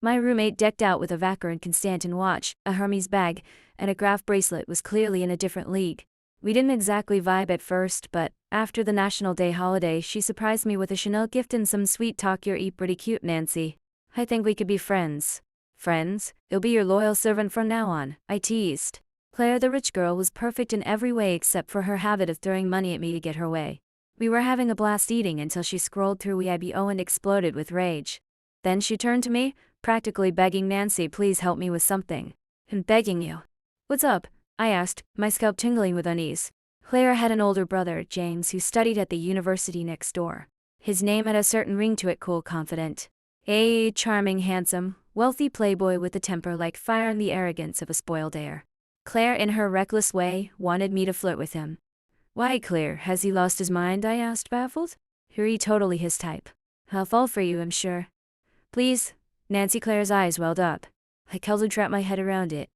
My roommate, decked out with a Vacheron Constantin watch, a Hermes bag, and a Graf bracelet, was clearly in a different league. We didn't exactly vibe at first, but after the National Day holiday she surprised me with a Chanel gift and some sweet talk. "You're pretty cute, Nancy. I think we could be friends." "Friends? I'll be your loyal servant from now on," I teased. Claire, the rich girl, was perfect in every way except for her habit of throwing money at me to get her way. We were having a blast eating until she scrolled through Weibo and exploded with rage. Then she turned to me, practically begging, "Nancy, please help me with something." "I'm begging you." "What's up?" I asked, my scalp tingling with unease. Claire had an older brother, James, who studied at the university next door. His name had a certain ring to it, cool, confident. A charming, handsome, wealthy playboy with a temper like fire and the arrogance of a spoiled heir. Claire, in her reckless way, wanted me to flirt with him. "Why, Claire, has he lost his mind?" I asked, baffled. "You're totally his type. I'll fall for you, I'm sure." "Please." Nancy Claire's eyes welled up. I held to wrap my head around it.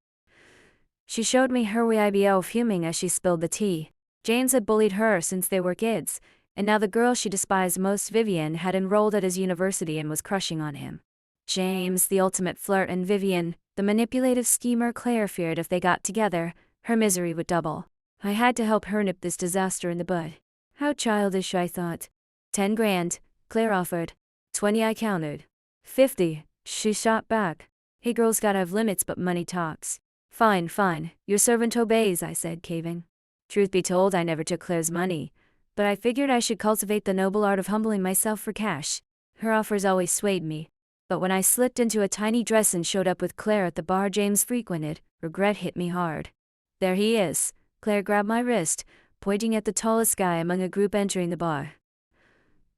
She showed me her Weibo, fuming as she spilled the tea. James had bullied her since they were kids, and now the girl she despised most, Vivian, had enrolled at his university and was crushing on him. James, the ultimate flirt, and Vivian, the manipulative schemer. Claire feared if they got together, her misery would double. I had to help her nip this disaster in the bud. How childish, I thought. 10 grand, Claire offered. 20, I countered. 50, she shot back. "Hey, girls gotta have limits, but money talks." Fine, your servant obeys," I said, caving. Truth be told, I never took Claire's money, but I figured I should cultivate the noble art of humbling myself for cash. Her offers always swayed me. But when I slipped into a tiny dress and showed up with Claire at the bar James frequented, regret hit me hard. "There he is." Claire grabbed my wrist, pointing at the tallest guy among a group entering the bar.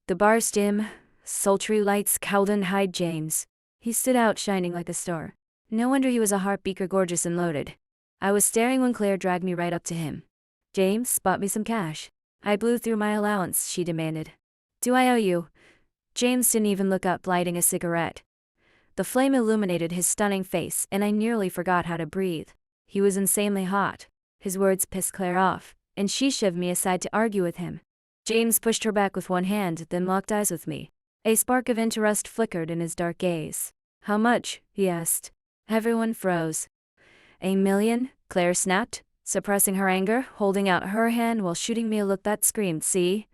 The bar's dim, sultry lights cowled and hide James. He stood out shining like a star. No wonder he was a heartbeaker, gorgeous and loaded. I was staring when Claire dragged me right up to him. "James, spot me some cash." I blew through my allowance, she demanded. "Do I owe you?" James didn't even look up, lighting a cigarette. The flame illuminated his stunning face, and I nearly forgot how to breathe. He was insanely hot. His words pissed Claire off, and she shoved me aside to argue with him. James pushed her back with one hand, then locked eyes with me. A spark of interest flickered in his dark gaze. "How much?" he asked. Everyone froze. "1 million, Claire snapped, suppressing her anger, holding out her hand while shooting me a look that screamed, "See?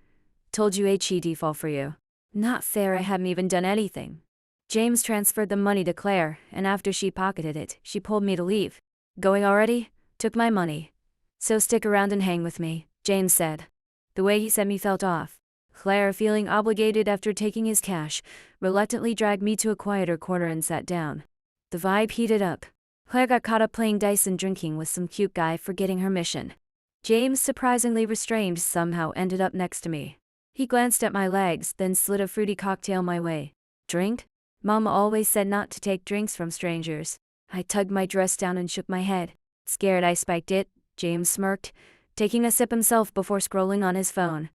Told you HED fall for you." Not fair, I hadn't even done anything. James transferred the money to Claire, and after she pocketed it, she pulled me to leave. "Going already?" "Took my money." "So stick around and hang with me," James said. The way he said me felt off. Claire, feeling obligated after taking his cash, reluctantly dragged me to a quieter corner and sat down. The vibe heated up. Claire got caught up playing dice and drinking with some cute guy, forgetting her mission. James, surprisingly restrained, somehow ended up next to me. He glanced at my legs, then slid a fruity cocktail my way. "Drink?" "Mom always said not to take drinks from strangers." I tugged my dress down and shook my head. "Scared I spiked it?" James smirked, taking a sip himself before scrolling on his phone.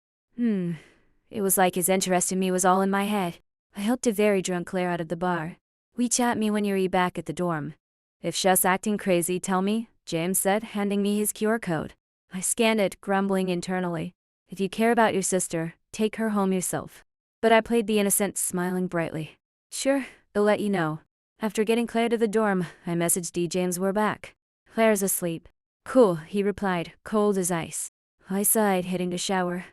It was like his interest in me was all in my head. I helped a very drunk Claire out of the bar. "We chat me when you're back at the dorm." "If she's acting crazy, tell me," James said, handing me his QR code. I scanned it, grumbling internally. "If you care about your sister, take her home yourself." But I played the innocent, smiling brightly. "Sure, I'll let you know." After getting Claire to the dorm, I messaged D. James we're back. "Claire's asleep." "Cool," he replied, cold as ice. I sighed, heading to shower.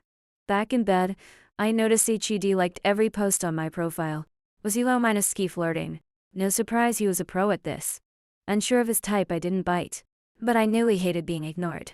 Back in bed, I noticed HED liked every post on my profile. Was he low-ski flirting? No surprise, he was a pro at this. Unsure of his type, I didn't bite. But I knew he hated being ignored.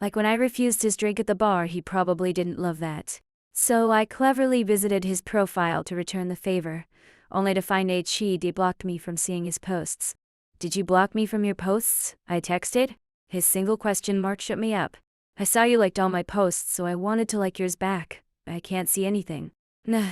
Like when I refused his drink at the bar, he probably didn't love that. So I cleverly visited his profile to return the favor, only to find HED blocked me from seeing his posts. "Did you block me from your posts?" I texted. His single question mark shut me up. "I saw you liked all my posts, so I wanted to like yours back. I can't see anything." "Nah,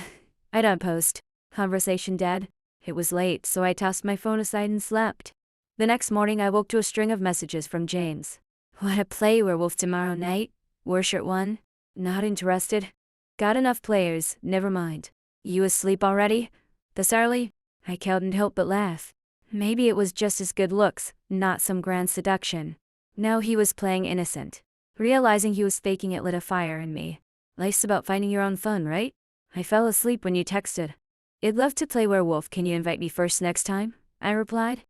I don't post." Conversation dead. It was late, so I tossed my phone aside and slept. The next morning I woke to a string of messages from James. "Wanna play werewolf tomorrow night? Wear shirt 1? Not interested. Got enough players, never mind. You asleep already? This early?" I couldn't help but laugh. Maybe it was just his good looks, not some grand seduction. No, he was playing innocent. Realizing he was faking it lit a fire in me. Life's about finding your own fun, right? I fell asleep when you texted. "I'd love to play werewolf, can you invite me first next time?" I replied.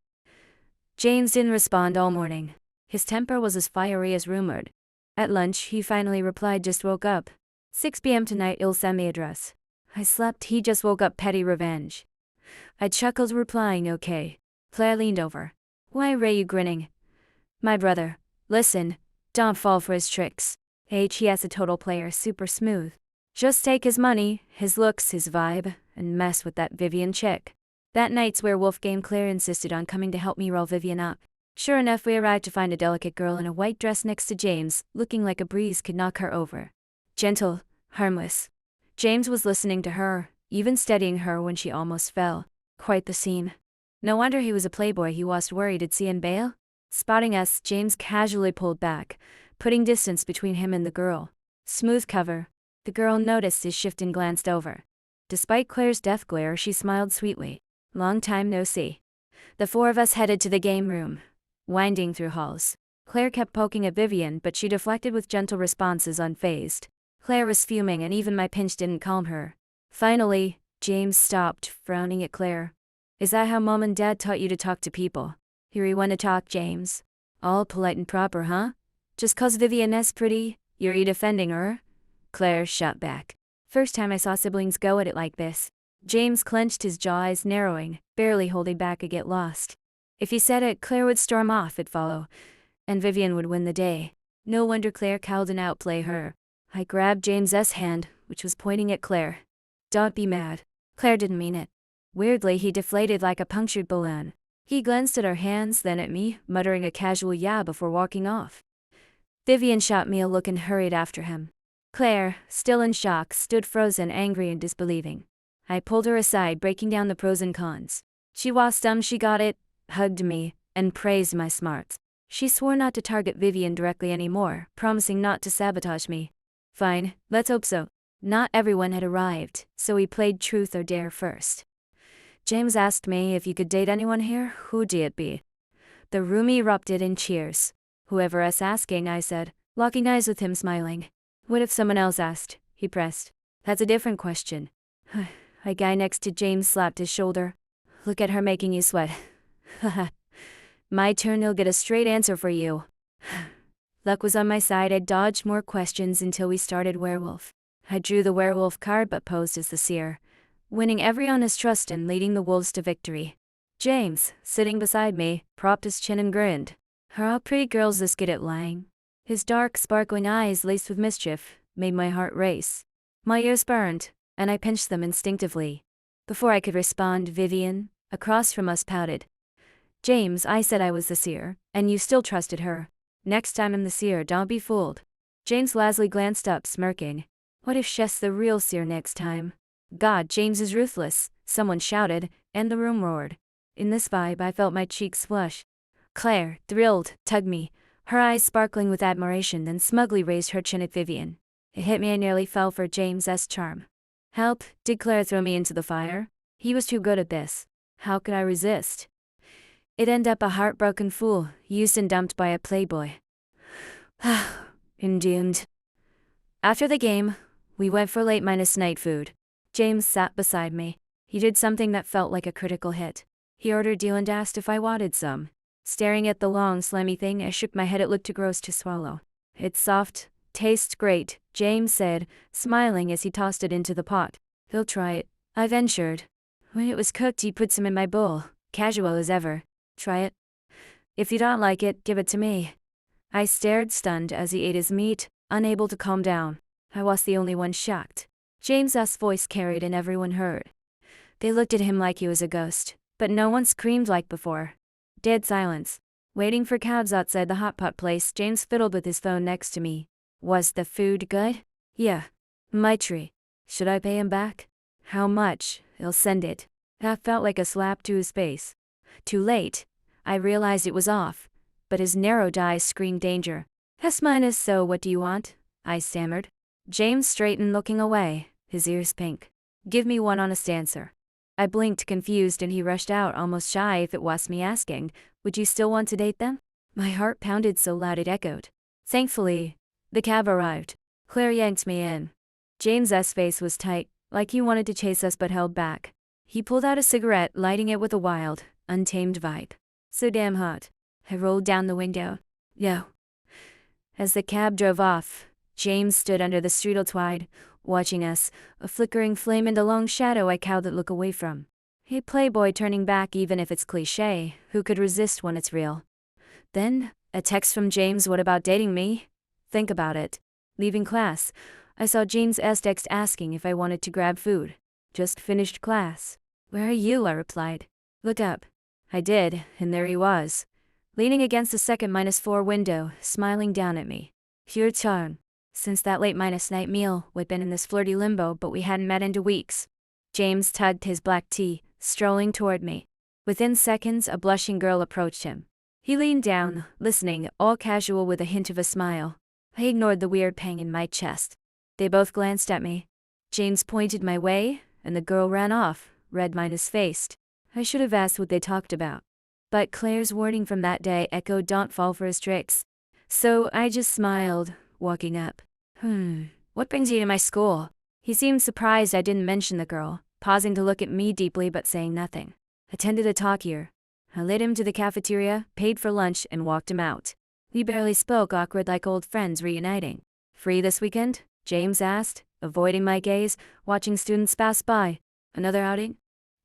James didn't respond all morning. His temper was as fiery as rumored. At lunch, he finally replied, just woke up. 6 p.m. tonight, he'll send me address. I slept, he just woke up, petty revenge. I chuckled, replying, okay. Claire leaned over. Why, Ray, you grinning? My brother. Listen, don't fall for his tricks. He has a total player, super smooth. Just take his money, his looks, his vibe, and mess with that Vivian chick. That night's werewolf game, Claire insisted on coming to help me roll Vivian up. Sure enough, we arrived to find a delicate girl in a white dress next to James, looking like a breeze could knock her over. Gentle, harmless. James was listening to her, even steadying her when she almost fell. Quite the scene. No wonder he was a playboy. He was worried he'd see and bail. Spotting us, James casually pulled back, putting distance between him and the girl. Smooth cover. The girl noticed his shift and glanced over. Despite Claire's death glare, she smiled sweetly. Long time no see. The four of us headed to the game room, winding through halls. Claire kept poking at Vivian, but she deflected with gentle responses, unfazed. Claire was fuming, and even my pinch didn't calm her. Finally, James stopped, frowning at Claire. Is that how Mom and Dad taught you to talk to people? Here you want to talk, James? All polite and proper, huh? Just 'cause Vivian is pretty, you're defending her? Claire shot back. First time I saw siblings go at it like this. James clenched his jaw, eyes narrowing, barely holding back a get lost. If he said it, Claire would storm off, it'd follow, and Vivian would win the day. No wonder Claire cowed and outplay her. I grabbed James's hand, which was pointing at Claire. Don't be mad. Claire didn't mean it. Weirdly, he deflated like a punctured balloon. He glanced at our hands, then at me, muttering a casual yeah before walking off. Vivian shot me a look and hurried after him. Claire, still in shock, stood frozen, angry and disbelieving. I pulled her aside, breaking down the pros and cons. She was dumb, she got it, hugged me, and praised my smarts. She swore not to target Vivian directly anymore, promising not to sabotage me. Fine, let's hope so. Not everyone had arrived, so we played truth or dare first. James asked me if you could date anyone here, who'd it be? The room erupted in cheers. Whoever's asking, I said, locking eyes with him, smiling. What if someone else asked? He pressed. That's a different question. A guy next to James slapped his shoulder. Look at her making you sweat. Haha. My turn, he'll get a straight answer for you. Luck was on my side. I dodged more questions until we started werewolf. I drew the werewolf card but posed as the seer, winning every honest trust and leading the wolves to victory. James, sitting beside me, propped his chin and grinned. How pretty girls this good at lying. His dark, sparkling eyes laced with mischief made my heart race. My ears burned, and I pinched them instinctively. Before I could respond, Vivian, across from us, pouted. James, I said I was the seer, and you still trusted her. Next time I'm the seer, don't be fooled. James Lasley glanced up, smirking. What if she's the real seer next time? God, James is ruthless, someone shouted, and the room roared. In this vibe, I felt my cheeks flush. Claire, thrilled, tugged me, her eyes sparkling with admiration, then smugly raised her chin at Vivian. It hit me, I nearly fell for James's charm. Help, did Claire throw me into the fire? He was too good at this. How could I resist? It ended up a heartbroken fool, used and dumped by a playboy. Indeed. After the game, we went for late night food. James sat beside me. He did something that felt like a critical hit. He ordered deal and asked if I wanted some. Staring at the long, slimy thing, I shook my head. It looked too gross to swallow. It's soft, tastes great, James said, smiling as he tossed it into the pot. He'll try it, I ventured. When it was cooked, he put some in my bowl, casual as ever. Try it. If you don't like it, give it to me. I stared, stunned, as he ate his meat, unable to calm down. I was the only one shocked. James's voice carried and everyone heard. They looked at him like he was a ghost, but no one screamed like before. Dead silence. Waiting for cabs outside the hot pot place, James fiddled with his phone next to me. Was the food good? Yeah. Mitri. Should I pay him back? How much? He'll send it. That felt like a slap to his face. Too late. I realized it was off, but his narrowed eyes screamed danger. S-, so what do you want? I stammered. James straightened, looking away, his ears pink. Give me one honest answer. I blinked, confused, and he rushed out, almost shy if it was me asking, would you still want to date them? My heart pounded so loud it echoed. Thankfully, the cab arrived. Claire yanked me in. James's face was tight, like he wanted to chase us but held back. He pulled out a cigarette, lighting it with a wild, untamed vibe. So damn hot. I rolled down the window. Yo. As the cab drove off, James stood under the streetlight wide, watching us, a flickering flame and a long shadow I cowed that look away from. Hey Playboy turning back even if it's cliché, who could resist when it's real? Then, a text from James, what about dating me? Think about it. Leaving class, I saw James' text asking if I wanted to grab food. Just finished class. Where are you? I replied. Look up. I did, and there he was, leaning against the second -4 window, smiling down at me. Pure charm. Since that late -night meal, we'd been in this flirty limbo, but we hadn't met into weeks. James tugged his black tee, strolling toward me. Within seconds, a blushing girl approached him. He leaned down, listening, all casual with a hint of a smile. I ignored the weird pang in my chest. They both glanced at me. James pointed my way, and the girl ran off, red -faced. I should have asked what they talked about. But Claire's warning from that day echoed, don't fall for his tricks. So I just smiled, walking up. What brings you to my school? He seemed surprised I didn't mention the girl, pausing to look at me deeply but saying nothing. Attended a talk here. I led him to the cafeteria, paid for lunch, and walked him out. We barely spoke, awkward like old friends reuniting. Free this weekend? James asked, avoiding my gaze, watching students pass by. Another outing?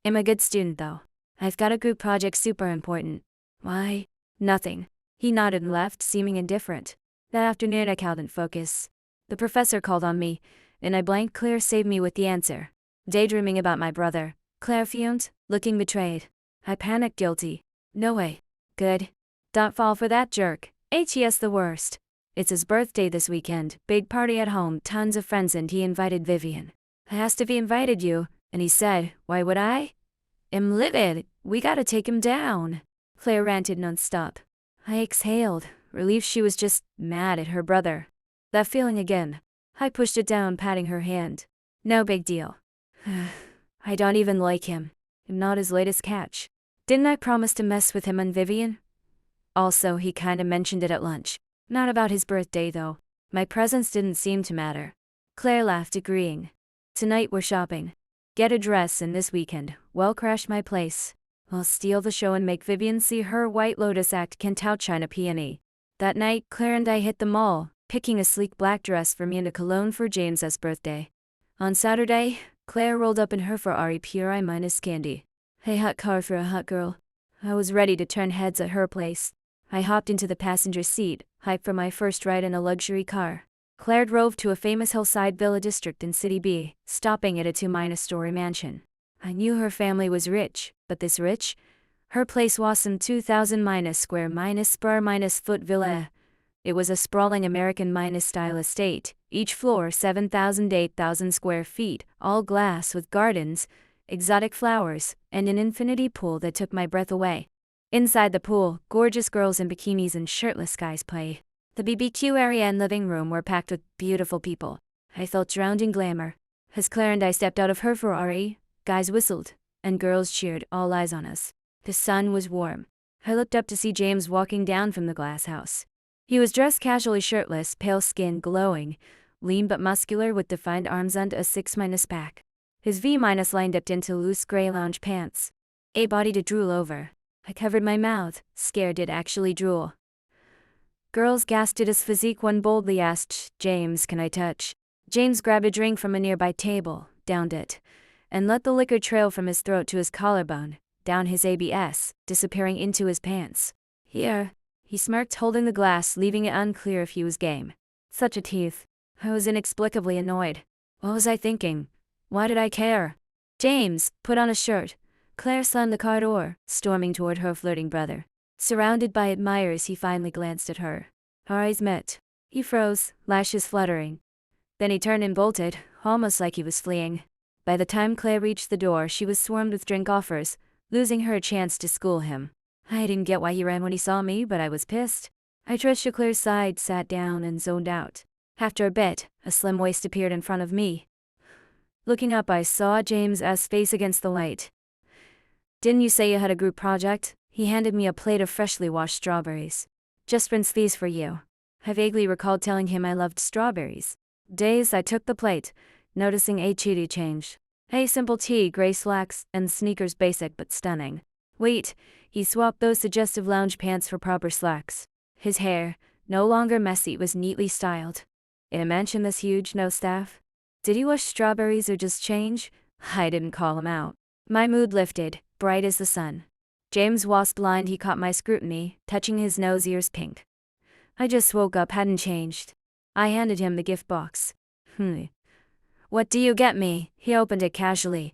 I'm a good student though. I've got a group project super important. Why? Nothing. He nodded and left, seeming indifferent. That afternoon I couldn't focus. The professor called on me, and I blanked. Claire saved me with the answer. Daydreaming about my brother. Claire fumed, looking betrayed. I panicked, guilty. No way. Good. Don't fall for that jerk. HES the worst. It's his birthday this weekend, big party at home, tons of friends, and he invited Vivian. I asked if he invited you, and he said, why would I? I'm livid. We gotta take him down. Claire ranted nonstop. I exhaled, relieved she was just mad at her brother. That feeling again. I pushed it down, patting her hand. No big deal. I don't even like him. I'm not his latest catch. Didn't I promise to mess with him and Vivian? Also, he kinda mentioned it at lunch. Not about his birthday though. My presence didn't seem to matter. Claire laughed, agreeing. Tonight we're shopping. Get a dress, and this weekend, well, crash my place. I'll steal the show and make Vivian see her White Lotus act can't outshine a peony. That night, Claire and I hit the mall, picking a sleek black dress for me and a cologne for James's birthday. On Saturday, Claire rolled up in her Ferrari pure I- candy. A hot car for a hot girl. I was ready to turn heads at her place. I hopped into the passenger seat, hyped for my first ride in a luxury car. Claire drove to a famous hillside villa district in City B, stopping at a 2-story mansion. I knew her family was rich, but this rich? Her place was some 2,000 square per foot villa. It was a sprawling American style estate, each floor 7,000 to 8,000 square feet, all glass with gardens, exotic flowers, and an infinity pool that took my breath away. Inside the pool, gorgeous girls in bikinis and shirtless guys play. The BBQ area and living room were packed with beautiful people. I felt drowned in glamour. As Claire and I stepped out of her Ferrari, guys whistled, and girls cheered, all eyes on us. The sun was warm. I looked up to see James walking down from the glass house. He was dressed casually, shirtless, pale skin glowing, lean but muscular with defined arms and a 6- back. His V- line dipped into loose gray lounge pants. A body to drool over. I covered my mouth, scared it'd actually drool. Girls gasped at his physique. One boldly asked, James, can I touch? James grabbed a drink from a nearby table, downed it, and let the liquor trail from his throat to his collarbone, down his abs, disappearing into his pants. Here. He smirked, holding the glass, leaving it unclear if he was game. Such a teeth. I was inexplicably annoyed. What was I thinking? Why did I care? James, put on a shirt. Claire slammed the car door, storming toward her flirting brother. Surrounded by admirers, he finally glanced at her. Our eyes met. He froze, lashes fluttering. Then he turned and bolted, almost like he was fleeing. By the time Claire reached the door, she was swarmed with drink offers, losing her chance to school him. I didn't get why he ran when he saw me, but I was pissed. I trudged to Claire's side, sat down, and zoned out. After a bit, a slim waist appeared in front of me. Looking up, I saw James's face against the light. Didn't you say you had a group project? He handed me a plate of freshly washed strawberries. Just rinse these for you. I vaguely recalled telling him I loved strawberries. Dazed, I took the plate, noticing a cheaty change. A simple tee, gray slacks, and sneakers, basic but stunning. Wait, he swapped those suggestive lounge pants for proper slacks. His hair, no longer messy, was neatly styled. In a mansion this huge, no staff? Did he wash strawberries or just change? I didn't call him out. My mood lifted, bright as the sun. James was blind. He caught my scrutiny, touching his nose, ears pink. I just woke up, hadn't changed. I handed him the gift box. What do you get me? He opened it casually.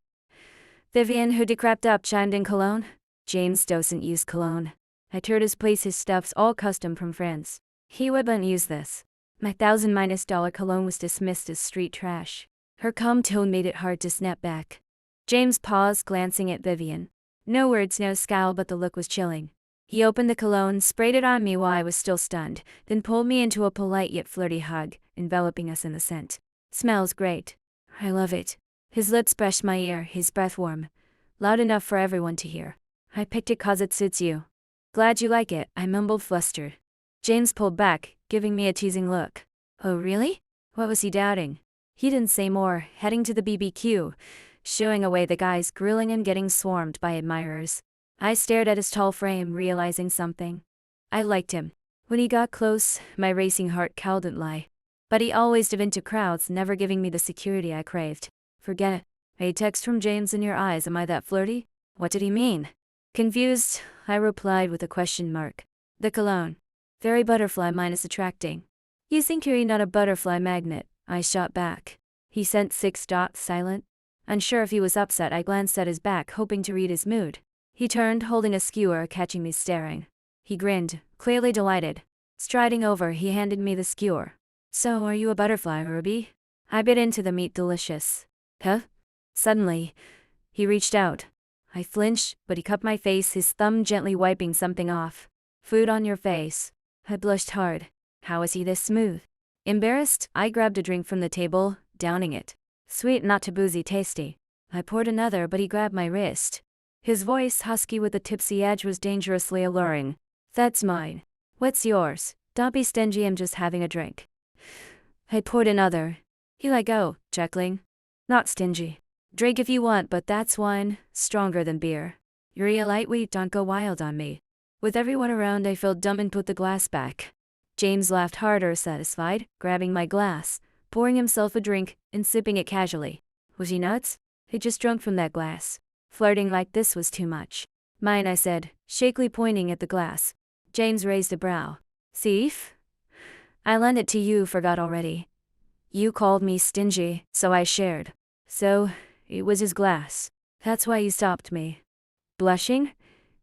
Vivian, who decrapped up, chimed in cologne. James doesn't use cologne. I toured his place. His stuff's all custom from France. He wouldn't use this. My $1,000- cologne was dismissed as street trash. Her calm tone made it hard to snap back. James paused, glancing at Vivian. No words, no scowl, but the look was chilling. He opened the cologne, sprayed it on me while I was still stunned, then pulled me into a polite yet flirty hug, enveloping us in the scent. Smells great. I love it. His lips brushed my ear, his breath warm. Loud enough for everyone to hear. I picked it 'cause it suits you. Glad you like it, I mumbled, flustered. James pulled back, giving me a teasing look. Oh really? What was he doubting? He didn't say more, heading to the BBQ, shooing away the guys grilling and getting swarmed by admirers. I stared at his tall frame, realizing something. I liked him. When he got close, my racing heart couldn't lie. But he always dove into crowds, never giving me the security I craved. Forget it. A text from James in your eyes, am I that flirty? What did he mean? Confused, I replied with a question mark. The cologne. Very butterfly minus attracting. You think you're not a butterfly magnet, I shot back. He sent 6 dots, silent. Unsure if he was upset, I glanced at his back, hoping to read his mood. He turned, holding a skewer, catching me staring. He grinned, clearly delighted. Striding over, he handed me the skewer. So, are you a butterfly, Ruby? I bit into the meat, delicious. Huh? Suddenly, he reached out. I flinched, but he cupped my face, his thumb gently wiping something off. Food on your face. I blushed hard. How is he this smooth? Embarrassed, I grabbed a drink from the table, downing it. Sweet, not too boozy, tasty. I poured another, but he grabbed my wrist. His voice, husky with a tipsy edge, was dangerously alluring. That's mine. What's yours? Don't be stingy, I'm just having a drink. I poured another. He let go, chuckling. Not stingy. Drink if you want, but that's wine, stronger than beer. You're a lightweight, don't go wild on me. With everyone around, I felt dumb and put the glass back. James laughed harder, satisfied, grabbing my glass, pouring himself a drink, and sipping it casually. Was he nuts? He just drunk from that glass. Flirting like this was too much. Mine, I said, shakily pointing at the glass. James raised a brow. Thief? I lent it to you, forgot already. You called me stingy, so I shared. So, it was his glass. That's why he stopped me. Blushing?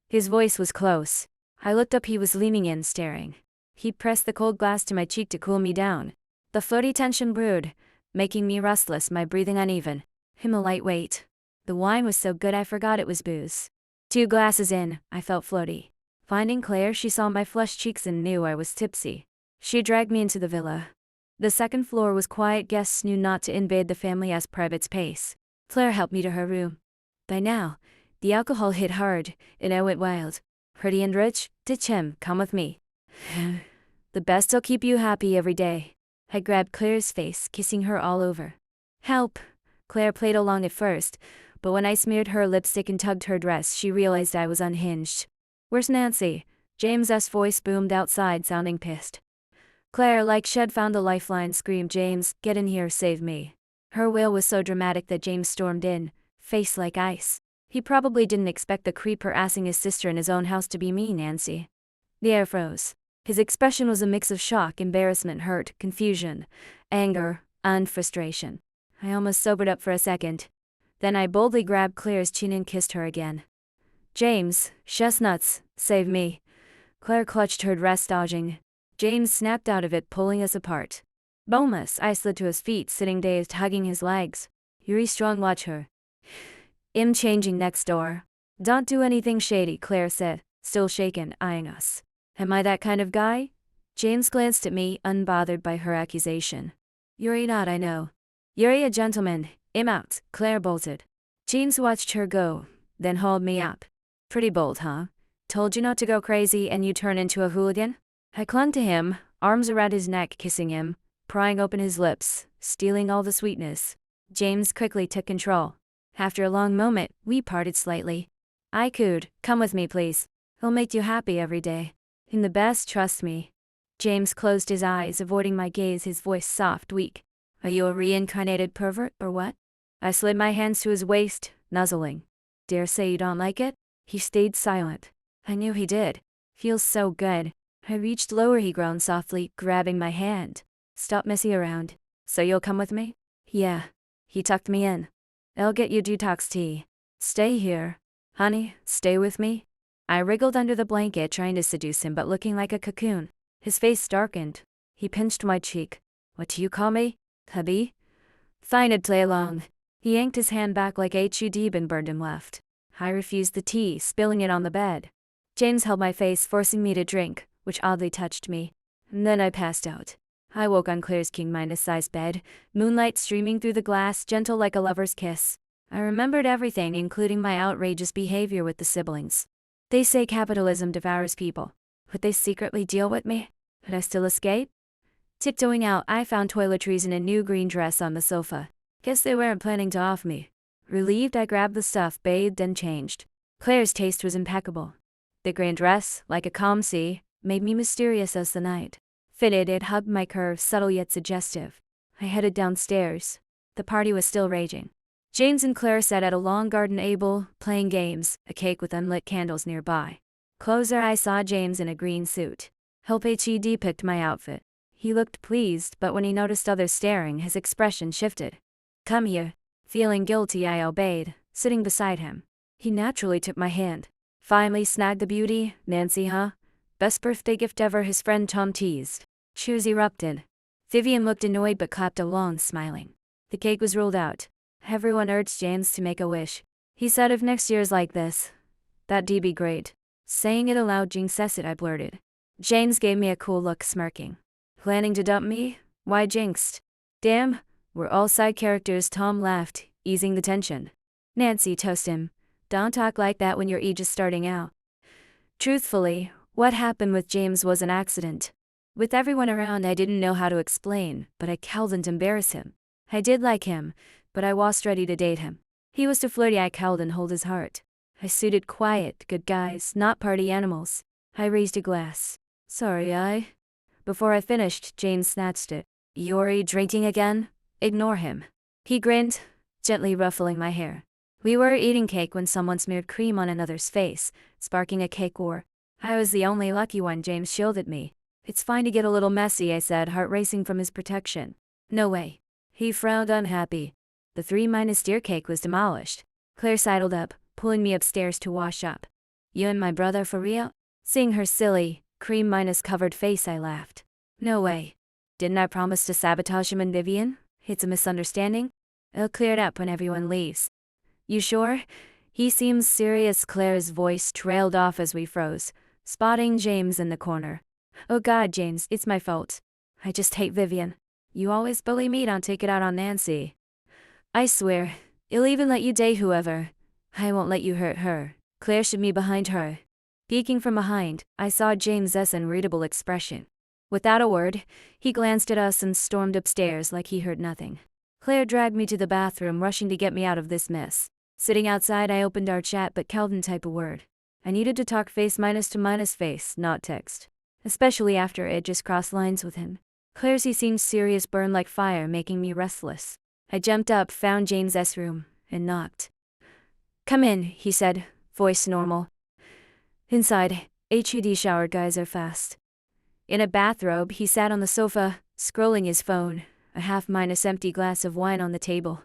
His voice was close. I looked up, he was leaning in, staring. He pressed the cold glass to my cheek to cool me down. The flirty tension brewed, making me restless, my breathing uneven. Him a lightweight. The wine was so good I forgot it was booze. 2 glasses in, I felt floaty. Finding Claire, she saw my flushed cheeks and knew I was tipsy. She dragged me into the villa. The second floor was quiet, guests knew not to invade the family's private space. Claire helped me to her room. By now, the alcohol hit hard, and I went wild. Pretty and rich? Ditch him, come with me. The best'll keep you happy every day. I grabbed Claire's face, kissing her all over. Help! Claire played along at first, but when I smeared her lipstick and tugged her dress, she realized I was unhinged. Where's Nancy? James's voice boomed outside, sounding pissed. Claire, like she'd found a lifeline, screamed, James, get in here, save me. Her wail was so dramatic that James stormed in, face like ice. He probably didn't expect the creep harassing his sister in his own house to be me, Nancy. The air froze. His expression was a mix of shock, embarrassment, hurt, confusion, anger, and frustration. I almost sobered up for a second. Then I boldly grabbed Claire's chin and kissed her again. James, chestnuts, save me. Claire clutched her dress, dodging. James snapped out of it, pulling us apart. Boneless, I slid to his feet, sitting dazed, hugging his legs. Yuri strong, watch her. I'm changing next door. Don't do anything shady, Claire said, still shaken, eyeing us. Am I that kind of guy? James glanced at me, unbothered by her accusation. Yuri not, I know. Yuri a gentleman, I'm out, Claire bolted. James watched her go, then hauled me up. Pretty bold, huh? Told you not to go crazy and you turn into a hooligan? I clung to him, arms around his neck, kissing him, prying open his lips, stealing all the sweetness. James quickly took control. After a long moment, we parted slightly. I could. Come with me, please. It'll make you happy every day. In the best, trust me. James closed his eyes, avoiding my gaze, his voice soft, weak. Are you a reincarnated pervert, or what? I slid my hands to his waist, nuzzling. Dare say you don't like it? He stayed silent. I knew he did. Feels so good. I reached lower, he groaned softly, grabbing my hand. Stop messing around. So you'll come with me? Yeah. He tucked me in. I'll get you detox tea. Stay here. Honey, stay with me. I wriggled under the blanket, trying to seduce him but looking like a cocoon. His face darkened. He pinched my cheek. What do you call me? Hubby? Fine, I'd play along. He yanked his hand back like HUD been burned and left. I refused the tea, spilling it on the bed. James held my face, forcing me to drink, which oddly touched me. And then I passed out. I woke on Claire's king-size bed, moonlight streaming through the glass, gentle like a lover's kiss. I remembered everything, including my outrageous behavior with the siblings. They say capitalism devours people. Would they secretly deal with me? Could I still escape? Tiptoeing out, I found toiletries and a new green dress on the sofa. Guess they weren't planning to off me. Relieved, I grabbed the stuff, bathed, and changed. Claire's taste was impeccable. The green dress, like a calm sea, made me mysterious as the night. Fitted, it hugged my curves, subtle yet suggestive. I headed downstairs. The party was still raging. James and Claire sat at a long garden table, playing games, a cake with unlit candles nearby. Closer, I saw James in a green suit. Help HED picked my outfit. He looked pleased, but when he noticed others staring, his expression shifted. Come here. Feeling guilty, I obeyed, sitting beside him. He naturally took my hand. Finally snagged the beauty. Nancy, huh? Best birthday gift ever, his friend Tom teased. Cheers erupted. Vivian looked annoyed but clapped along, smiling. The cake was rolled out. Everyone urged James to make a wish. He said if next year's like this, that'd be great. Saying it aloud, jinxes it, I blurted. James gave me a cool look, smirking. Planning to dump me? Why jinxed? Damn, we're all side characters, Tom laughed, easing the tension. Nancy toasted him. Don't talk like that when you're just starting out. Truthfully, what happened with James was an accident. With everyone around, I didn't know how to explain, but I couldn't embarrass him. I did like him, but I wasn't ready to date him. He was too flirty, I couldn't hold his heart. I suited quiet, good guys, not party animals. I raised a glass. Sorry, Before I finished, James snatched it. You're drinking again? Ignore him. He grinned, gently ruffling my hair. We were eating cake when someone smeared cream on another's face, sparking a cake war. I was the only lucky one, James shielded me. It's fine to get a little messy, I said, heart racing from his protection. No way. He frowned, unhappy. The 3-deer cake was demolished. Claire sidled up, pulling me upstairs to wash up. You and my brother for real? Seeing her silly, cream-covered face, I laughed. No way. Didn't I promise to sabotage him and Vivian? It's a misunderstanding. It'll clear it up when everyone leaves. You sure? He seems serious. Claire's voice trailed off as we froze, spotting James in the corner. Oh God, James, it's my fault. I just hate Vivian. You always bully me, don't take it out on Nancy. I swear, I'll even let you date whoever. I won't let you hurt her. Claire should be behind her. Peeking from behind, I saw James's unreadable expression. Without a word, he glanced at us and stormed upstairs like he heard nothing. Claire dragged me to the bathroom, rushing to get me out of this mess. Sitting outside, I opened our chat but couldn't type a word. I needed to talk face to face, not text. Especially after I had just crossed lines with him. Claire's he seemed serious, burned like fire, making me restless. I jumped up, found James's room, and knocked. Come in, he said, voice normal. Inside, HUD showered guys are fast. In a bathrobe, he sat on the sofa, scrolling his phone, a half-empty glass of wine on the table.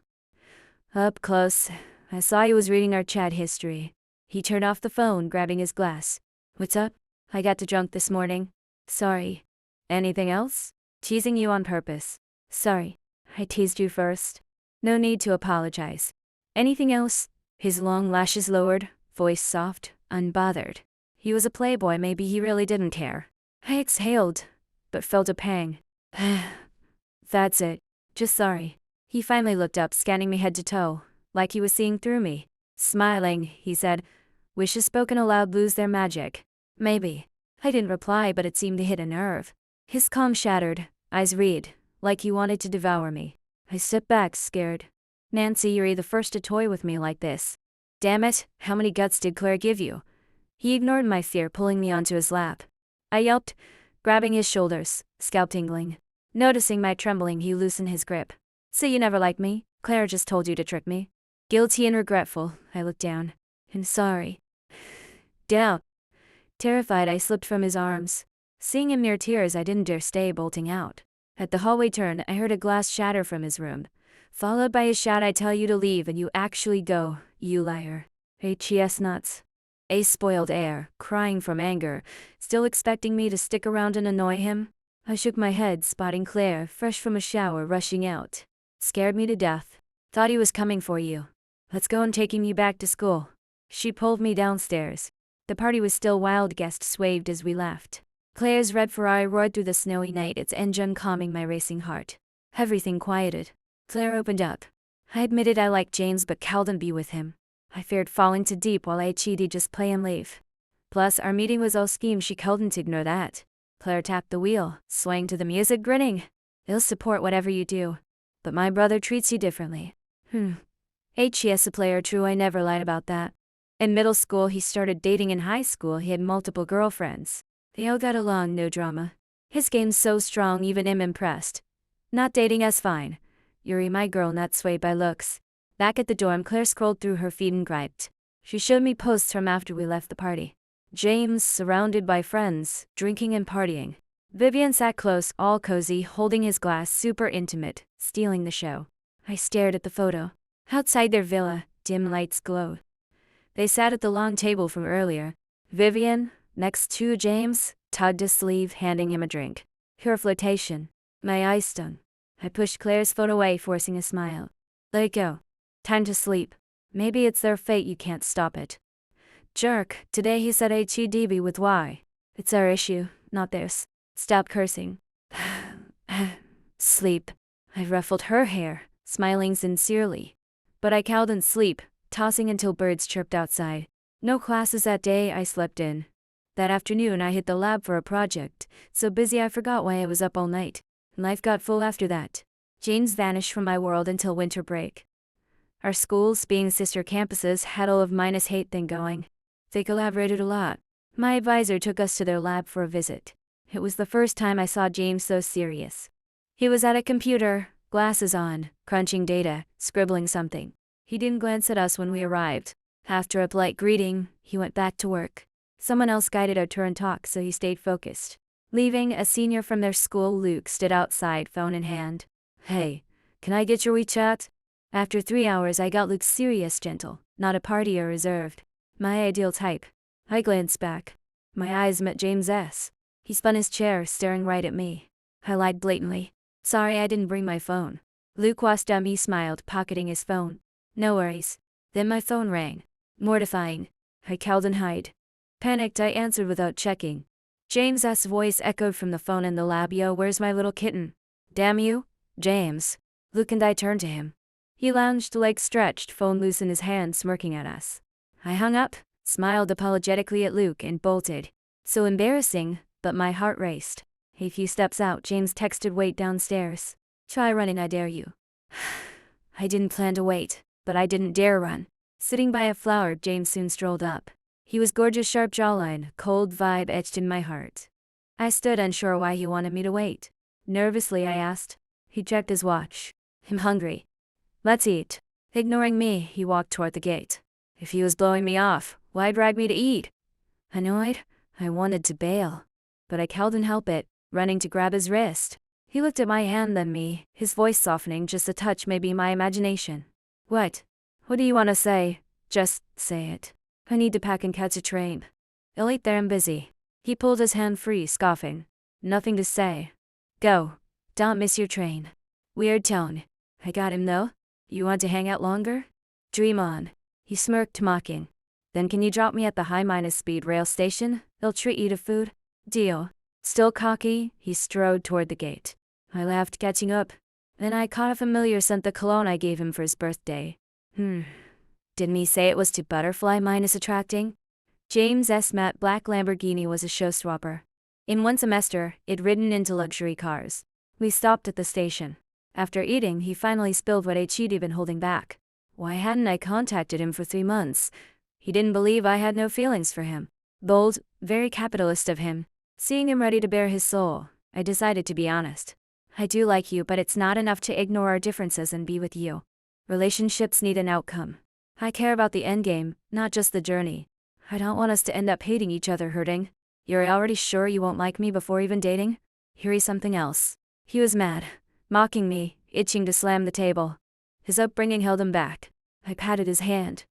Up close, I saw he was reading our chat history. He turned off the phone, grabbing his glass. What's up? I got too drunk this morning. Sorry. Anything else? Teasing you on purpose. Sorry. I teased you first. No need to apologize. Anything else? His long lashes lowered, voice soft, unbothered. He was a playboy, maybe he really didn't care. I exhaled, but felt a pang. That's it. Just sorry. He finally looked up, scanning me head to toe, like he was seeing through me. Smiling, he said, wishes spoken aloud lose their magic. Maybe. I didn't reply, but it seemed to hit a nerve. His calm shattered, eyes red, like he wanted to devour me. I stepped back, scared. Nancy, you're the first to toy with me like this. Damn it, how many guts did Claire give you? He ignored my fear, pulling me onto his lap. I yelped, grabbing his shoulders, scalp tingling. Noticing my trembling, he loosened his grip. So you never liked me? Claire just told you to trick me? Guilty and regretful, I looked down. And sorry. Down. Terrified, I slipped from his arms. Seeing him near tears, I didn't dare stay, bolting out. At the hallway turn, I heard a glass shatter from his room, followed by a shout, I tell you to leave and you actually go, you liar. H.E.S. nuts. A spoiled heir, crying from anger, still expecting me to stick around and annoy him. I shook my head, spotting Claire, fresh from a shower, rushing out. Scared me to death. Thought he was coming for you. Let's go, and taking you back to school. She pulled me downstairs. The party was still wild, guests waved as we left. Claire's red Ferrari roared through the snowy night, its engine calming my racing heart. Everything quieted. Claire opened up. I admitted I liked James but couldn't be with him. I feared falling too deep while H.E.D. just play and leave. Plus, our meeting was all scheme, she couldn't ignore that. Claire tapped the wheel, swaying to the music, grinning. They'll support whatever you do. But my brother treats you differently. H.E.S. a player, true, I never lied about that. In middle school he started dating, in high school he had multiple girlfriends. They all got along, no drama. His game's so strong, even him impressed. Not dating us, fine. Yuri, my girl, not swayed by looks. Back at the dorm, Claire scrolled through her feed and griped. She showed me posts from after we left the party. James, surrounded by friends, drinking and partying. Vivian sat close, all cozy, holding his glass, super intimate, stealing the show. I stared at the photo. Outside their villa, dim lights glowed. They sat at the long table from earlier. Vivian, next to James, tugged his sleeve, handing him a drink. Pure flirtation. My eyes stung. I pushed Claire's phone away, forcing a smile. Let it go. Time to sleep. Maybe it's their fate, you can't stop it. Jerk, today he said HEDB with Y. It's our issue, not theirs. Stop cursing. Sleep. I ruffled her hair, smiling sincerely. But I couldn't sleep, tossing until birds chirped outside. No classes that day, I slept in. That afternoon I hit the lab for a project, so busy I forgot why I was up all night. Life got full after that. James vanished from my world until winter break. Our schools, being sister campuses, had a love-minus hate thing going. They collaborated a lot. My advisor took us to their lab for a visit. It was the first time I saw James so serious. He was at a computer, glasses on, crunching data, scribbling something. He didn't glance at us when we arrived. After a polite greeting, he went back to work. Someone else guided our turn talk, so he stayed focused. Leaving, a senior from their school, Luke, stood outside, phone in hand. Hey, can I get your WeChat? After 3 hours I got Luke's serious, gentle, not a partier, reserved. My ideal type. I glanced back. My eyes met James's. He spun his chair, staring right at me. I lied blatantly. Sorry, I didn't bring my phone. Luke watched at me, smiled, pocketing his phone. No worries. Then my phone rang. Mortifying. I cowed and hid. Panicked, I answered without checking. James's voice echoed from the phone in the lab. Yo, where's my little kitten? Damn you, James. Luke and I turned to him. He lounged, legs stretched, phone loose in his hand, smirking at us. I hung up, smiled apologetically at Luke, and bolted. So embarrassing, but my heart raced. A few steps out, James texted, wait downstairs. Try running, I dare you. I didn't plan to wait, but I didn't dare run. Sitting by a flower, James soon strolled up. He was gorgeous, sharp jawline, cold vibe etched in my heart. I stood unsure why he wanted me to wait. Nervously I asked. He checked his watch. I'm hungry. Let's eat. Ignoring me, he walked toward the gate. If he was blowing me off, why drag me to eat? Annoyed, I wanted to bail. But I couldn't help it, running to grab his wrist. He looked at my hand, then me, his voice softening just a touch, maybe my imagination. What? What do you want to say? Just say it. I need to pack and catch a train. I'll eat there, I'm busy. He pulled his hand free, scoffing. Nothing to say. Go. Don't miss your train. Weird tone. I got him though. You want to hang out longer? Dream on. He smirked, mocking. Then can you drop me at the high-speed rail station? They'll treat you to food. Deal. Still cocky, he strode toward the gate. I laughed, catching up. Then I caught a familiar scent, the cologne I gave him for his birthday. Didn't he say it was too butterfly-attracting? James's matte black Lamborghini was a showstopper. In one semester, it'd ridden into luxury cars. We stopped at the station. After eating, he finally spilled what he'd been holding back. Why hadn't I contacted him for 3 months? He didn't believe I had no feelings for him. Bold, very capitalist of him. Seeing him ready to bare his soul, I decided to be honest. I do like you, but it's not enough to ignore our differences and be with you. Relationships need an outcome. I care about the endgame, not just the journey. I don't want us to end up hating each other, hurting. You're already sure you won't like me before even dating? Here's something else. He was mad, mocking me, itching to slam the table. His upbringing held him back. I patted his hand.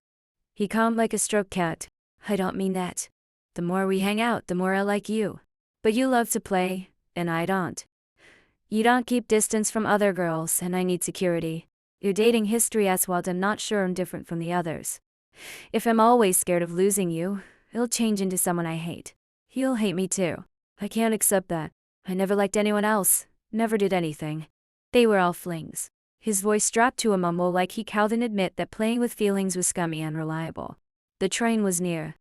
He calmed like a stroke cat. I don't mean that. The more we hang out, the more I like you. But you love to play, and I don't. You don't keep distance from other girls, and I need security. Your dating history as well, I'm not sure I'm different from the others. If I'm always scared of losing you, it'll change into someone I hate. He'll hate me too. I can't accept that. I never liked anyone else, never did anything. They were all flings. His voice dropped to a mumble like he couldn't admit that playing with feelings was scummy and unreliable. The train was near.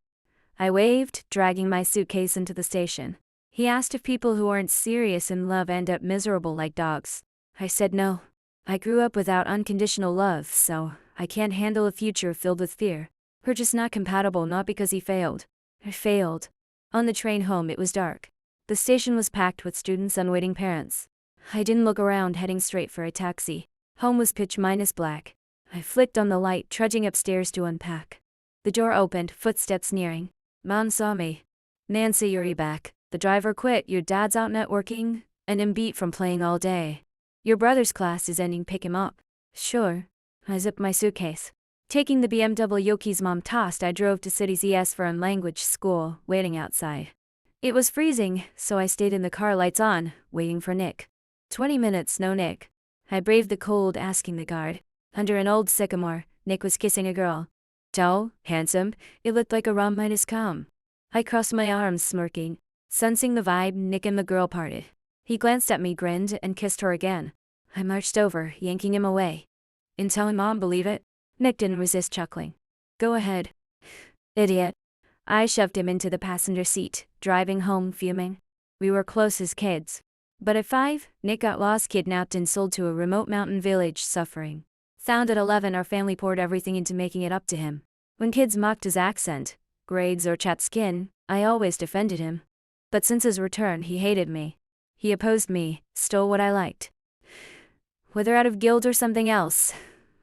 I waved, dragging my suitcase into the station. He asked if people who aren't serious in love end up miserable like dogs. I said no. I grew up without unconditional love, so I can't handle a future filled with fear. We're just not compatible, not because he failed. I failed. On the train home, it was dark. The station was packed with students and waiting parents. I didn't look around, heading straight for a taxi. Home was pitch-black. I flicked on the light, trudging upstairs to unpack. The door opened, footsteps nearing. Mom saw me. Nancy, you're back. The driver quit, your dad's out networking, and I'm beat from playing all day. Your brother's class is ending, pick him up. Sure. I zipped my suitcase. Taking the BMW Yoki's mom tossed, I drove to City's ES foreign language school, waiting outside. It was freezing, so I stayed in the car, lights on, waiting for Nick. 20 minutes, no Nick. I braved the cold, asking the guard. Under an old sycamore, Nick was kissing a girl. Tall, handsome, it looked like a rom minus come. I crossed my arms, smirking. Sensing the vibe, Nick and the girl parted. He glanced at me, grinned, and kissed her again. I marched over, yanking him away. And telling Mom, believe it? Nick didn't resist, chuckling. Go ahead. Idiot. I shoved him into the passenger seat, driving home fuming. We were close as kids. But at 5, Nick got lost, kidnapped, and sold to a remote mountain village, suffering. Found at 11, our family poured everything into making it up to him. When kids mocked his accent, grades, or chat skin, I always defended him. But since his return, he hated me. He opposed me, stole what I liked. Whether out of guilt or something else,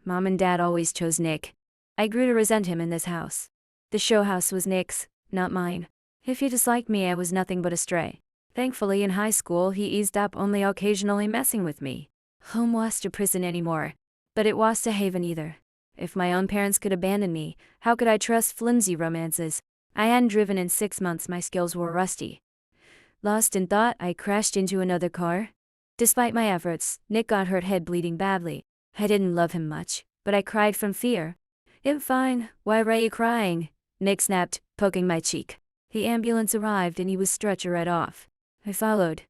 Mom and Dad always chose Nick. I grew to resent him in this house. The show house was Nick's, not mine. If he disliked me, I was nothing but a stray. Thankfully, in high school, he eased up, only occasionally messing with me. Home wasn't a prison anymore, but it wasn't a haven either. If my own parents could abandon me, how could I trust flimsy romances? I hadn't driven in 6 months, my skills were rusty. Lost in thought, I crashed into another car. Despite my efforts, Nick got hurt, head bleeding badly. I didn't love him much, but I cried from fear. "I'm fine, why are you crying?" Nick snapped, poking my cheek. The ambulance arrived and he was stretchered off. I followed.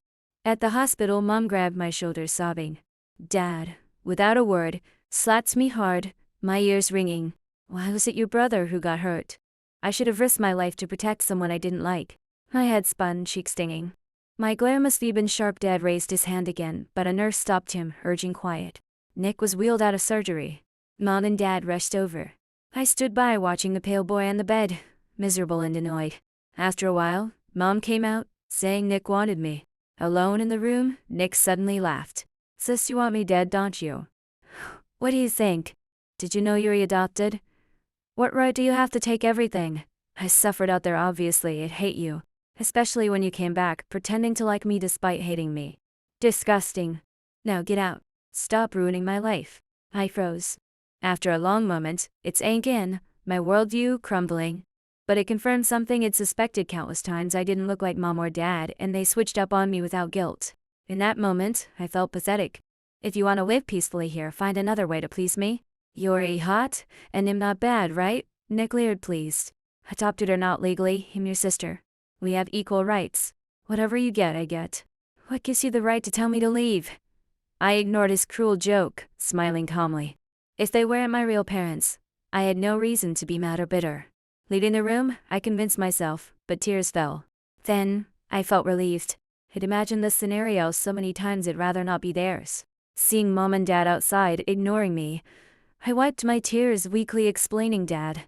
At the hospital, Mom grabbed my shoulders, sobbing. Dad, without a word, slapped me hard, my ears ringing. Why was it your brother who got hurt? I should have risked my life to protect someone I didn't like. My head spun, cheek stinging. My glare must have been sharp. Dad raised his hand again, but a nurse stopped him, urging quiet. Nick was wheeled out of surgery. Mom and Dad rushed over. I stood by, watching the pale boy on the bed, miserable and annoyed. After a while, Mom came out, saying Nick wanted me. Alone in the room, Nick suddenly laughed. "Sis, you want me dead, don't you? What do you think? Did you know you're adopted? What right do you have to take everything? I suffered out there, obviously. I'd hate you. Especially when you came back, pretending to like me despite hating me. Disgusting. Now get out. Stop ruining my life." I froze. After a long moment, it sank in, my worldview crumbling. But it confirmed something I'd suspected countless times. I didn't look like Mom or Dad, and they switched up on me without guilt. In that moment, I felt pathetic. If you want to live peacefully here, find another way to please me. You're hot, and I'm not bad, right? Nick leered, pleased. Adopted or not legally, I'm your sister. We have equal rights. Whatever you get, I get. What gives you the right to tell me to leave? I ignored his cruel joke, smiling calmly. If they weren't my real parents, I had no reason to be mad or bitter. Leaving the room, I convinced myself, but tears fell. Then, I felt relieved. I'd imagined this scenario so many times I'd rather not be theirs. Seeing Mom and Dad outside, ignoring me, I wiped my tears weakly, explaining Dad.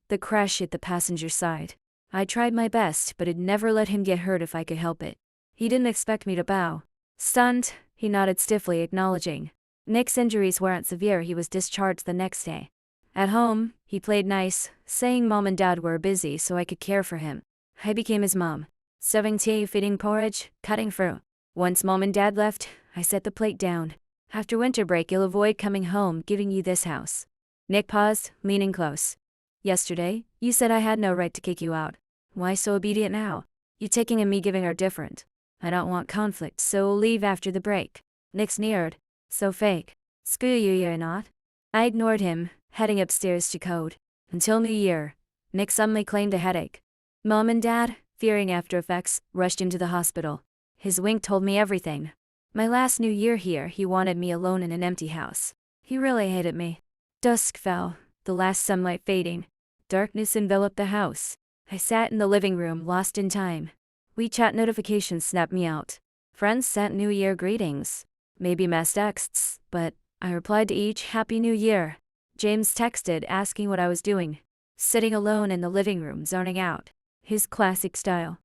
The crash hit the passenger side. I tried my best, but it never let him get hurt if I could help it. He didn't expect me to bow. Stunned, he nodded stiffly, acknowledging. Nick's injuries weren't severe. He was discharged the next day. At home, he played nice, saying Mom and Dad were busy so I could care for him. I became his mom. Serving tea, feeding porridge, cutting fruit. Once Mom and Dad left, I set the plate down. After winter break, you'll avoid coming home, giving you this house. Nick paused, leaning close. Yesterday, you said I had no right to kick you out. Why so obedient now? You taking and me giving are different. I don't want conflict, so we'll leave after the break. Nick sneered. So fake. Screw you, you're not. I ignored him, heading upstairs to code. Until New Year. Nick suddenly claimed a headache. Mom and Dad, fearing after effects, rushed him to the hospital. His wink told me everything. My last New Year here, he wanted me alone in an empty house. He really hated me. Dusk fell, the last sunlight fading. Darkness enveloped the house. I sat in the living room, lost in time. WeChat notifications snapped me out. Friends sent New Year greetings. Maybe mass texts, but I replied to each Happy New Year. James texted asking what I was doing. Sitting alone in the living room, zoning out. His classic style.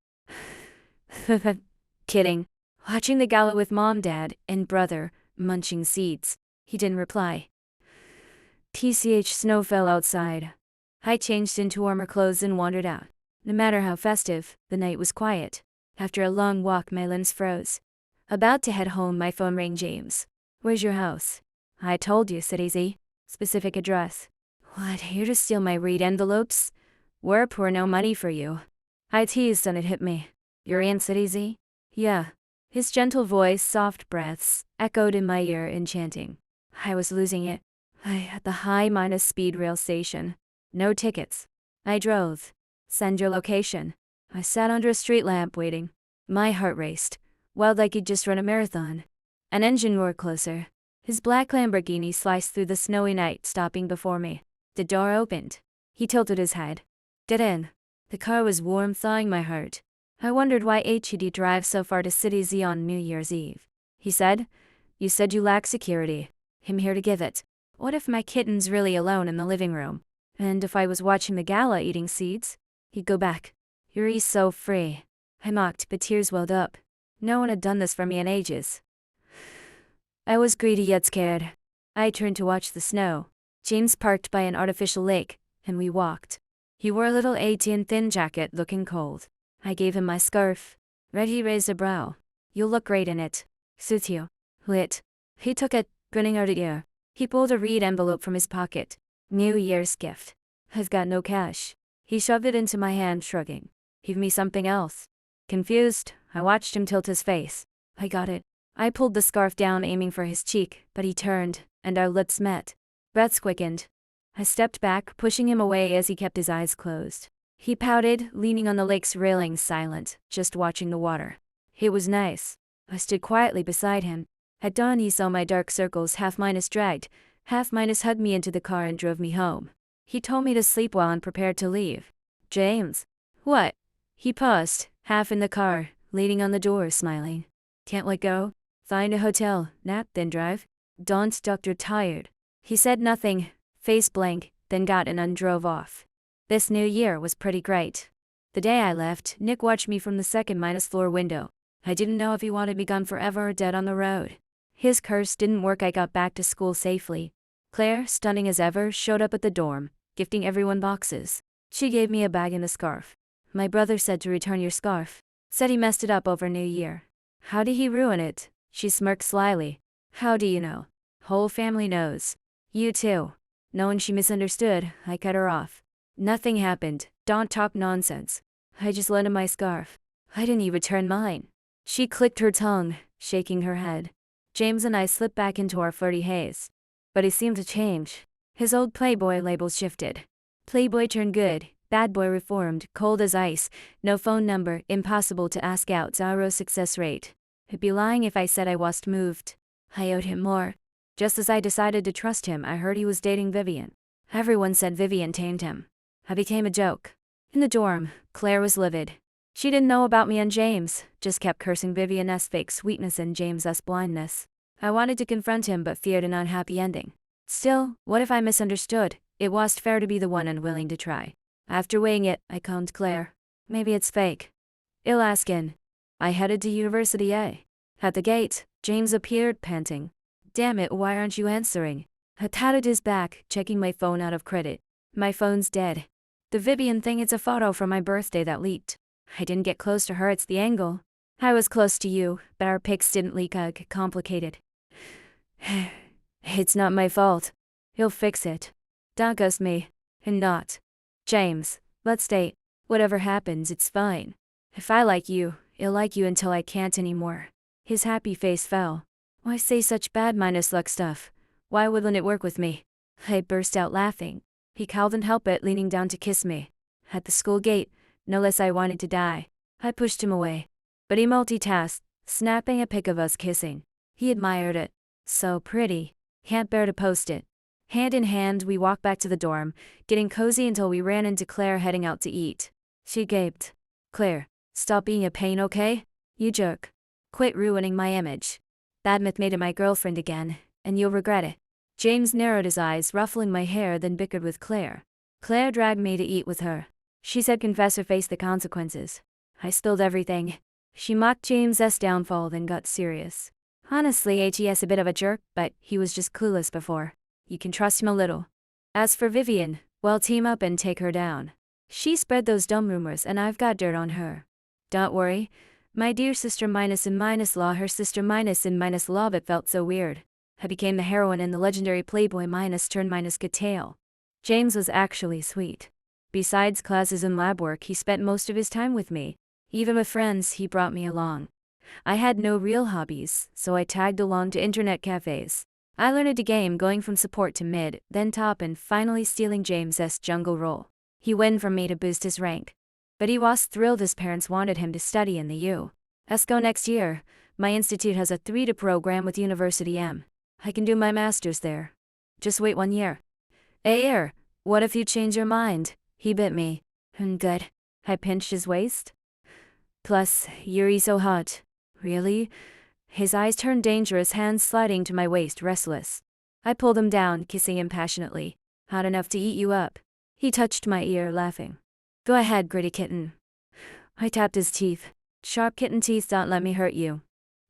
Kidding. Watching the gala with Mom, Dad, and brother, munching seeds. He didn't reply. TCH snow fell outside. I changed into warmer clothes and wandered out. No matter how festive, the night was quiet. After a long walk, my limbs froze. About to head home, my phone rang. James. Where's your house? I told you, said Easy. Specific address. What, here to steal my read envelopes? We're poor, no money for you. I teased and it hit me. You're in, said Easy? Yeah. His gentle voice, soft breaths, echoed in my ear, enchanting. I was losing it. At the high-minus speed rail station. No tickets. I drove. Send your location. I sat under a street lamp waiting. My heart raced. Wild like he'd just run a marathon. An engine roared closer. His black Lamborghini sliced through the snowy night, stopping before me. The door opened. He tilted his head. Get in. The car was warm, thawing my heart. I wondered why he'd drive so far to City Z on New Year's Eve. He said, You said you lack security. I'm here to give it. What if my kitten's really alone in the living room? And if I was watching the gala eating seeds? He'd go back. You're so free. I mocked, but tears welled up. No one had done this for me in ages. I was greedy yet scared. I turned to watch the snow. James parked by an artificial lake, and we walked. He wore a little AT&T thin jacket, looking cold. I gave him my scarf. He raised a brow. You'll look great in it. Suits you. Lit. He took it, grinning out at ear. He pulled a reed envelope from his pocket. New Year's gift. I've got no cash. He shoved it into my hand, shrugging. Give me something else. Confused, I watched him tilt his face. I got it. I pulled the scarf down, aiming for his cheek, but he turned, and our lips met. Breaths quickened. I stepped back, pushing him away as he kept his eyes closed. He pouted, leaning on the lake's railing, silent, just watching the water. It was nice. I stood quietly beside him. At dawn he saw my dark circles, half-minus dragged, half-minus hugged me into the car and drove me home. He told me to sleep well and prepared to leave. James. What? He paused, half in the car, leaning on the door, smiling. Can't let go? Find a hotel, nap, then drive? Don't, Doctor, tired. He said nothing, face blank, then got in and drove off. This New Year was pretty great. The day I left, Nick watched me from the second-minus floor window. I didn't know if he wanted me gone forever or dead on the road. His curse didn't work. I got back to school safely. Claire, stunning as ever, showed up at the dorm, gifting everyone boxes. She gave me a bag and a scarf. My brother said to return your scarf. Said he messed it up over New Year. How did he ruin it? She smirked slyly. How do you know? Whole family knows. You too. Knowing she misunderstood, I cut her off. Nothing happened. Don't talk nonsense. I just lent him my scarf. Why didn't he return mine? She clicked her tongue, shaking her head. James and I slipped back into our flirty haze. But he seemed to change. His old Playboy labels shifted. Playboy turned good, bad boy reformed, cold as ice, no phone number, impossible to ask out, 0 success rate. I'd be lying if I said I wasn't moved. I owed him more. Just as I decided to trust him, I heard he was dating Vivian. Everyone said Vivian tamed him. I became a joke. In the dorm, Claire was livid. She didn't know about me and James, just kept cursing Vivian's fake sweetness and James's blindness. I wanted to confront him but feared an unhappy ending. Still, what if I misunderstood? It wasn't fair to be the one unwilling to try. After weighing it, I calmed Claire. Maybe it's fake. I'll ask in. I headed to University A. At the gate, James appeared, panting. Damn it, why aren't you answering? I patted his back, checking my phone out of credit. My phone's dead. The Vivian thing, it's a photo from my birthday that leaked. I didn't get close to her, it's the angle. I was close to you, but our pics didn't leak. Complicated. It's not my fault. He'll fix it. Don't ghost me. And not. James, let's date. Whatever happens, it's fine. If I like you, I'll like you until I can't anymore. His happy face fell. Why say such bad minus luck stuff? Why wouldn't it work with me? I burst out laughing. He couldn't help it, leaning down to kiss me. At the school gate, no less I wanted to die. I pushed him away. But he multitasked, snapping a pic of us kissing. He admired it. So pretty. Can't bear to post it. Hand in hand, we walked back to the dorm, getting cozy until we ran into Claire heading out to eat. She gaped. Claire, stop being a pain, okay? You jerk. Quit ruining my image. Badmouth made it my girlfriend again, and you'll regret it. James narrowed his eyes, ruffling my hair, then bickered with Claire. Claire dragged me to eat with her. She said confess or face the consequences. I spilled everything. She mocked James's downfall, then got serious. Honestly, HE's a bit of a jerk, but he was just clueless before. You can trust him a little. As for Vivian, well, team up and take her down. She spread those dumb rumors and I've got dirt on her. Don't worry. My dear sister minus in minus law, her sister minus in minus law, but felt so weird. I became the heroine in the legendary Playboy minus turn minus good tale. James was actually sweet. Besides classes and lab work, he spent most of his time with me. Even with friends, he brought me along. I had no real hobbies, so I tagged along to internet cafes. I learned to game, going from support to mid, then top, and finally stealing James's jungle role. He went from me to boost his rank. But he was thrilled his parents wanted him to study in the U.S. Go next year. My institute has a 3-2 program with University M. I can do my master's there. Just wait 1 year. A year. What if you change your mind? He bit me. Good. I pinched his waist. Plus, you're so hot. Really? His eyes turned dangerous, hands sliding to my waist, restless. I pulled him down, kissing him passionately. Hot enough to eat you up. He touched my ear, laughing. Go ahead, gritty kitten. I tapped his teeth. Sharp kitten teeth, don't let me hurt you.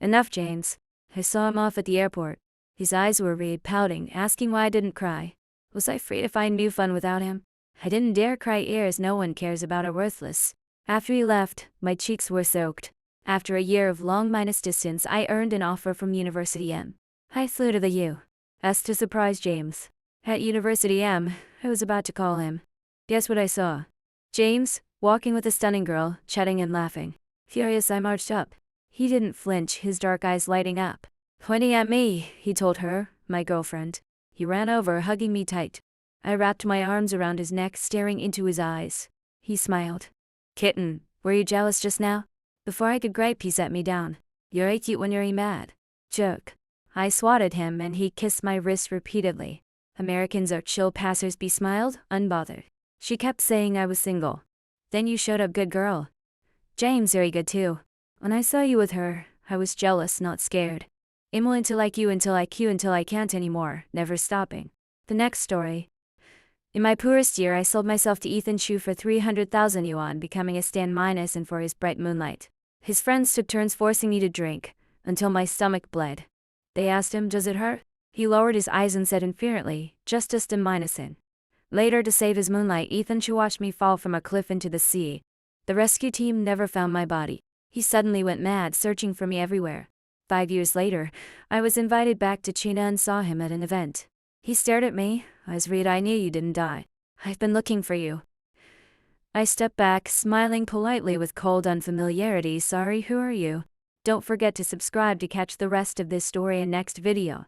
Enough, James. I saw him off at the airport. His eyes were red, pouting, asking why I didn't cry. Was I free to find new fun without him? I didn't dare cry ears, no one cares about are worthless. After he left, my cheeks were soaked. After a year of long minus distance, I earned an offer from University M. I flew to the U.S. to surprise James. At University M, I was about to call him. Guess what I saw? James, walking with a stunning girl, chatting and laughing. Furious, I marched up. He didn't flinch, his dark eyes lighting up. Pointing at me, he told her, my girlfriend. He ran over, hugging me tight. I wrapped my arms around his neck, staring into his eyes. He smiled. Kitten, were you jealous just now? Before I could gripe, he set me down. You're cute when you're mad. Joke. I swatted him and he kissed my wrist repeatedly. Americans are chill, passers-by smiled, unbothered. She kept saying I was single. Then you showed up, good girl. James, very good too. When I saw you with her, I was jealous, not scared. I'm willing to like you until I can't anymore, never stopping. The next story. In my poorest year, I sold myself to Ethan Chu for 300,000 yuan, becoming a stand minus and for his bright moonlight. His friends took turns forcing me to drink, until my stomach bled. They asked him, does it hurt? He lowered his eyes and said inferently, just a stand minus in. Later, to save his moonlight, Ethan Chu watched me fall from a cliff into the sea. The rescue team never found my body. He suddenly went mad, searching for me everywhere. 5 years later, I was invited back to China and saw him at an event. He stared at me. Eyes read, I knew you didn't die. I've been looking for you. I stepped back, smiling politely with cold unfamiliarity. Sorry, who are you? Don't forget to subscribe to catch the rest of this story in next video.